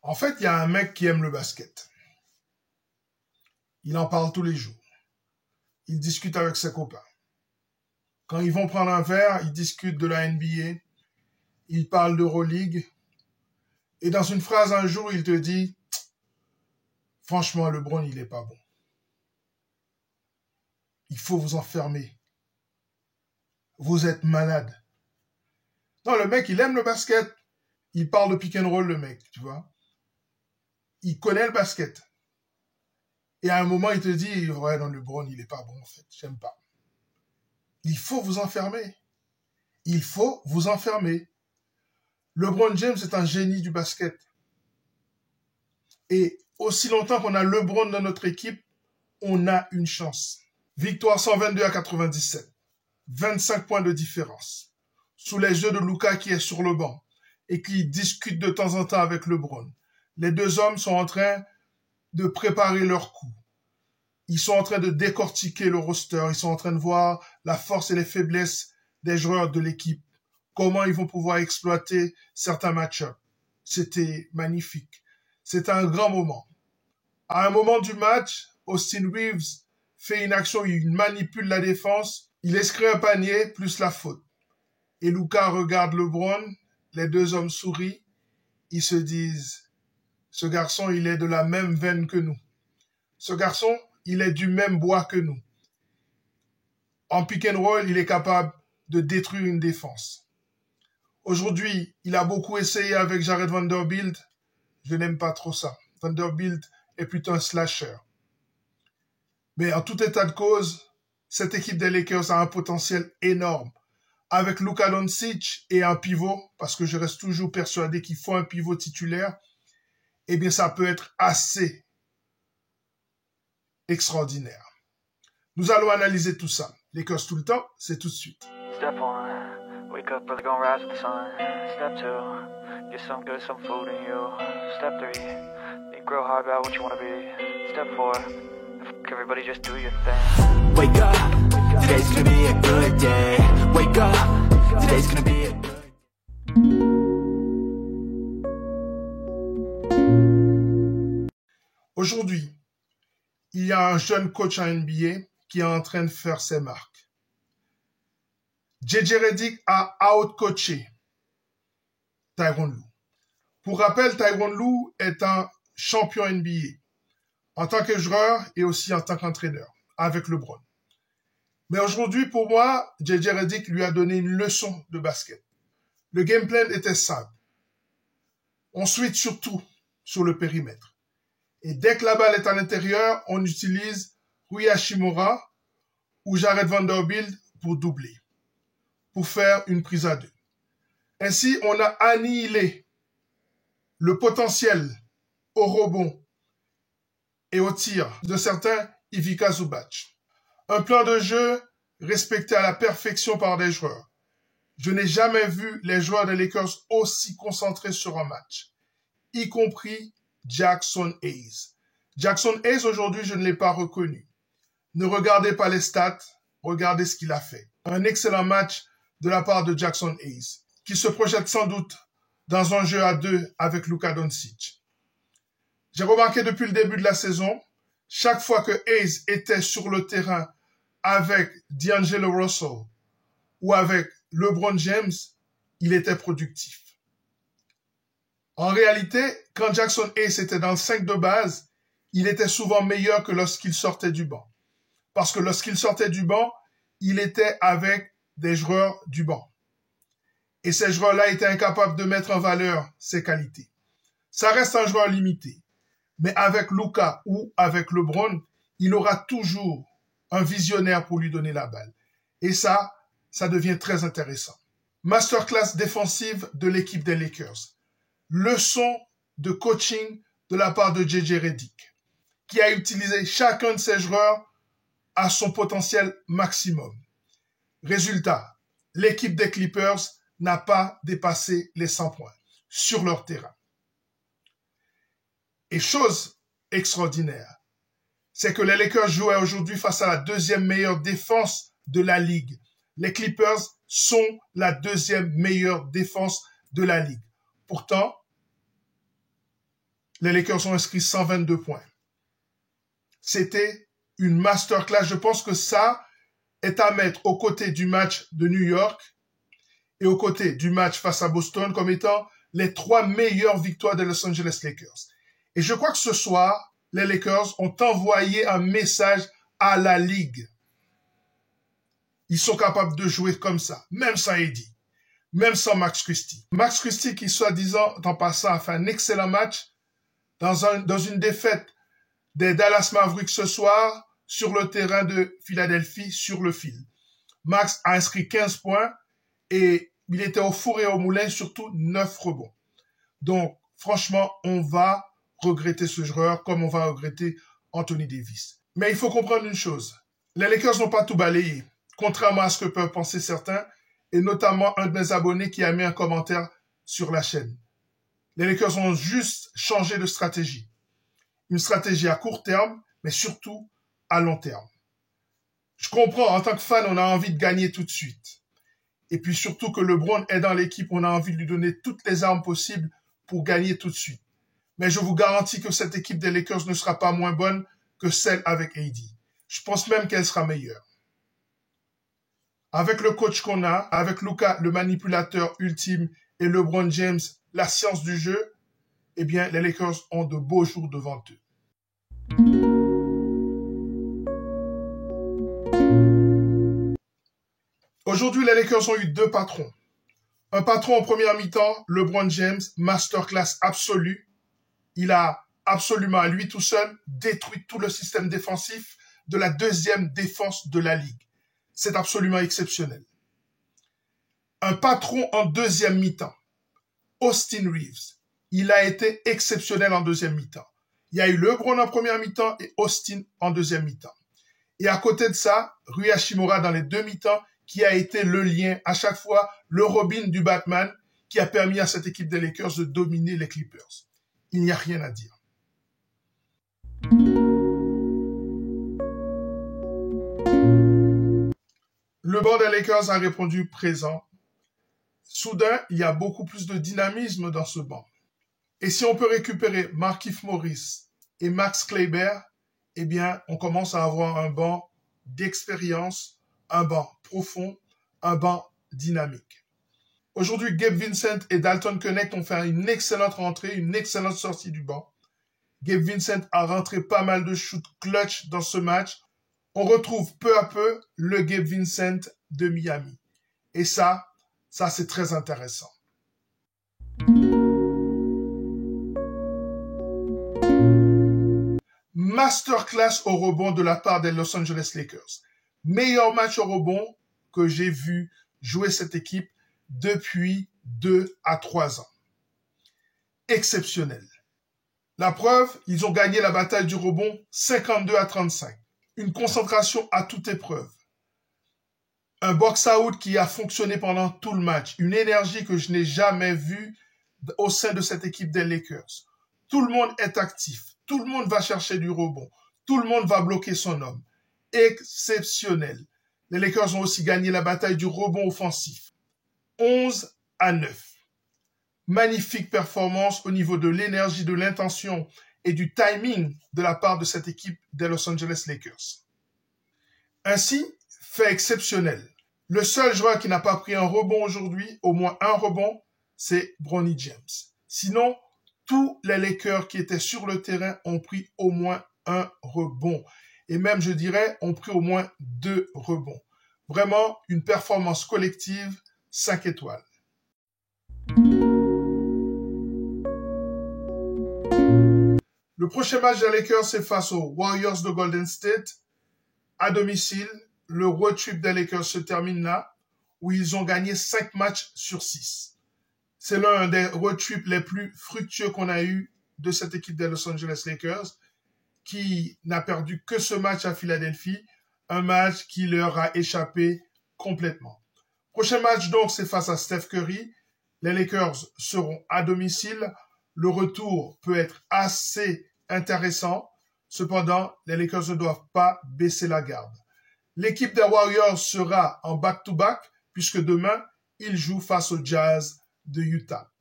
En fait, il y a un mec qui aime le basket. Il en parle tous les jours. Il discute avec ses copains. Quand ils vont prendre un verre, ils discutent de la NBA. Ils parlent d'Euroleague. Et dans une phrase, un jour, il te dit « Franchement, LeBron, il n'est pas bon. Il faut vous enfermer. Vous êtes malade. » Non, le mec, il aime le basket. Il parle de pick and roll, le mec, tu vois. Il connaît le basket. Et à un moment, il te dit « Ouais, non, LeBron, il n'est pas bon, en fait. J'aime pas. » Il faut vous enfermer. Il faut vous enfermer. LeBron James est un génie du basket. Et aussi longtemps qu'on a LeBron dans notre équipe, on a une chance. Victoire 122-97. 25 points de différence. Sous les yeux de Luka qui est sur le banc et qui discute de temps en temps avec LeBron. Les deux hommes sont en train de préparer leur coup. Ils sont en train de décortiquer le roster. Ils sont en train de voir la force et les faiblesses des joueurs de l'équipe. Comment ils vont pouvoir exploiter certains match-ups. C'était magnifique. C'était un grand moment. À un moment du match, Austin Reeves fait une action, il manipule la défense, il inscrit un panier plus la faute. Et Luka regarde LeBron, les deux hommes sourient, ils se disent, ce garçon, il est de la même veine que nous. Ce garçon, il est du même bois que nous. En pick and roll, il est capable de détruire une défense. Aujourd'hui, il a beaucoup essayé avec Jared Vanderbilt. Je n'aime pas trop ça. Vanderbilt est plutôt un slasher. Mais en tout état de cause, cette équipe des Lakers a un potentiel énorme. Avec Luka Doncic et un pivot, parce que je reste toujours persuadé qu'il faut un pivot titulaire, eh bien ça peut être assez extraordinaire. Nous allons analyser tout ça. Lakers tout le temps, c'est tout de suite. Step 1, wake up early, gonna rise with the sun. Step 2, get some good, some food in you. Step 3, think real hard about what you wanna be. Step 4, everybody just do your thing. Wake up, today's gonna be a good day. Wake up, today's gonna be a good day. Aujourd'hui, il y a un jeune coach en NBA qui est en train de faire ses marques. JJ Redick a out-coaché Tyronn Lue. Pour rappel, Tyronn Lue est un champion NBA en tant que joueur et aussi en tant qu'entraîneur avec LeBron. Mais aujourd'hui, pour moi, JJ Redick lui a donné une leçon de basket. Le game plan était simple. On switch surtout sur le périmètre. Et dès que la balle est à l'intérieur, on utilise Rui Hachimura ou Jared Vanderbilt pour doubler, pour faire une prise à deux. Ainsi, on a annihilé le potentiel au rebond et au tir de certains Ivica Zubac. Un plan de jeu respecté à la perfection par des joueurs. Je n'ai jamais vu les joueurs des Lakers aussi concentrés sur un match, y compris Jackson Hayes. Jackson Hayes, aujourd'hui, je ne l'ai pas reconnu. Ne regardez pas les stats, regardez ce qu'il a fait. Un excellent match de la part de Jackson Hayes, qui se projette sans doute dans un jeu à deux avec Luka Doncic. J'ai remarqué depuis le début de la saison, chaque fois que Hayes était sur le terrain avec D'Angelo Russell ou avec LeBron James, il était productif. En réalité, quand Jackson Hayes était dans le 5 de base, il était souvent meilleur que lorsqu'il sortait du banc. Parce que lorsqu'il sortait du banc, il était avec des joueurs du banc. Et ces joueurs-là étaient incapables de mettre en valeur ses qualités. Ça reste un joueur limité. Mais avec Luka ou avec LeBron, il aura toujours un visionnaire pour lui donner la balle. Et ça devient très intéressant. Masterclass défensive de l'équipe des Lakers. Leçon de coaching de la part de JJ Redick, qui a utilisé chacun de ses joueurs à son potentiel maximum. Résultat, l'équipe des Clippers n'a pas dépassé les 100 points sur leur terrain. Et chose extraordinaire, c'est que les Lakers jouaient aujourd'hui face à la deuxième meilleure défense de la Ligue. Les Clippers sont la deuxième meilleure défense de la Ligue. Pourtant, les Lakers ont inscrit 122 points. C'était une masterclass. Je pense que ça est à mettre aux côtés du match de New York et aux côtés du match face à Boston comme étant les 3 meilleures victoires des Los Angeles Lakers. Et je crois que ce soir, les Lakers ont envoyé un message à la Ligue. Ils sont capables de jouer comme ça, même sans Eddie, même sans Max Christie. Max Christie qui, soi-disant, en passant, a fait un excellent match dans une défaite des Dallas Mavericks ce soir sur le terrain de Philadelphie, sur le fil. Max a inscrit 15 points et il était au four et au moulin, surtout 9 rebonds. Donc, franchement, on va regretter ce joueur comme on va regretter Anthony Davis. Mais il faut comprendre une chose. Les Lakers n'ont pas tout balayé, contrairement à ce que peuvent penser certains, et notamment un de mes abonnés qui a mis un commentaire sur la chaîne. Les Lakers ont juste changé de stratégie. Une stratégie à court terme, mais surtout à long terme. Je comprends, en tant que fan, on a envie de gagner tout de suite. Et puis surtout que LeBron est dans l'équipe, on a envie de lui donner toutes les armes possibles pour gagner tout de suite. Mais je vous garantis que cette équipe des Lakers ne sera pas moins bonne que celle avec AD. Je pense même qu'elle sera meilleure. Avec le coach qu'on a, avec Luka, le manipulateur ultime, et LeBron James, la science du jeu, eh bien, les Lakers ont de beaux jours devant eux. Aujourd'hui, les Lakers ont eu 2 patrons. Un patron en première mi-temps, LeBron James, masterclass absolue. Il a absolument à lui tout seul détruit tout le système défensif de la 2e défense de la Ligue. C'est absolument exceptionnel. Un patron en 2e mi-temps, Austin Reeves. Il a été exceptionnel en 2e mi-temps. Il y a eu LeBron en première mi-temps et Austin en 2e mi-temps. Et à côté de ça, Rui Hachimura dans les 2 mi-temps, qui a été le lien, à chaque fois, le Robin du Batman, qui a permis à cette équipe des Lakers de dominer les Clippers. Il n'y a rien à dire. Le banc des Lakers a répondu présent. Soudain, il y a beaucoup plus de dynamisme dans ce banc. Et si on peut récupérer Markieff Morris et Max Kleber, eh bien, on commence à avoir un banc d'expérience, un banc profond, un banc dynamique. Aujourd'hui, Gabe Vincent et Dalton Knecht ont fait une excellente rentrée, une excellente sortie du banc. Gabe Vincent a rentré pas mal de shoots clutch dans ce match. On retrouve peu à peu le Gabe Vincent de Miami. Et ça c'est très intéressant. Masterclass au rebond de la part des Los Angeles Lakers. Meilleur match au rebond que j'ai vu jouer cette équipe depuis 2 à 3 ans. Exceptionnel. La preuve, ils ont gagné la bataille du rebond 52 à 35. Une concentration à toute épreuve. Un box-out qui a fonctionné pendant tout le match. Une énergie que je n'ai jamais vue au sein de cette équipe des Lakers. Tout le monde est actif. Tout le monde va chercher du rebond. Tout le monde va bloquer son homme. Exceptionnel. Les Lakers ont aussi gagné la bataille du rebond offensif. 11 à 9. Magnifique performance au niveau de l'énergie, de l'intention et du timing de la part de cette équipe des Los Angeles Lakers. Ainsi, fait exceptionnel. Le seul joueur qui n'a pas pris un rebond aujourd'hui, au moins un rebond, c'est Bronny James. Sinon, tous les Lakers qui étaient sur le terrain ont pris au moins un rebond. Et même, je dirais, ont pris au moins 2 rebonds. Vraiment, une performance collective 5 étoiles. Le prochain match des Lakers, c'est face aux Warriors de Golden State. À domicile, le road trip des Lakers se termine là, où ils ont gagné 5 matchs sur 6. C'est l'un des road trips les plus fructueux qu'on a eu de cette équipe des Los Angeles Lakers, qui n'a perdu que ce match à Philadelphie, un match qui leur a échappé complètement. Prochain match donc, c'est face à Steph Curry. Les Lakers seront à domicile. Le retour peut être assez intéressant. Cependant, les Lakers ne doivent pas baisser la garde. L'équipe des Warriors sera en back-to-back, puisque demain, ils jouent face au Jazz de Utah.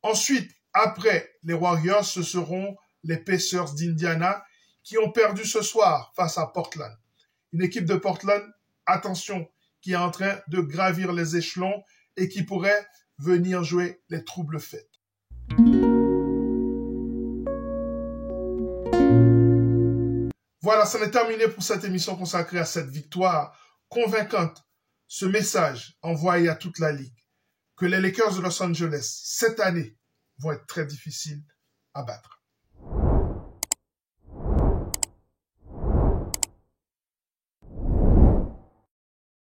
Ensuite, après les Warriors, ce seront les Pacers d'Indiana, qui ont perdu ce soir face à Portland. Une équipe de Portland, attention, qui est en train de gravir les échelons et qui pourrait venir jouer les troubles faits. Voilà, c'en est terminé pour cette émission consacrée à cette victoire convaincante. Ce message envoyé à toute la Ligue, que les Lakers de Los Angeles, cette année, vont être très difficiles à battre.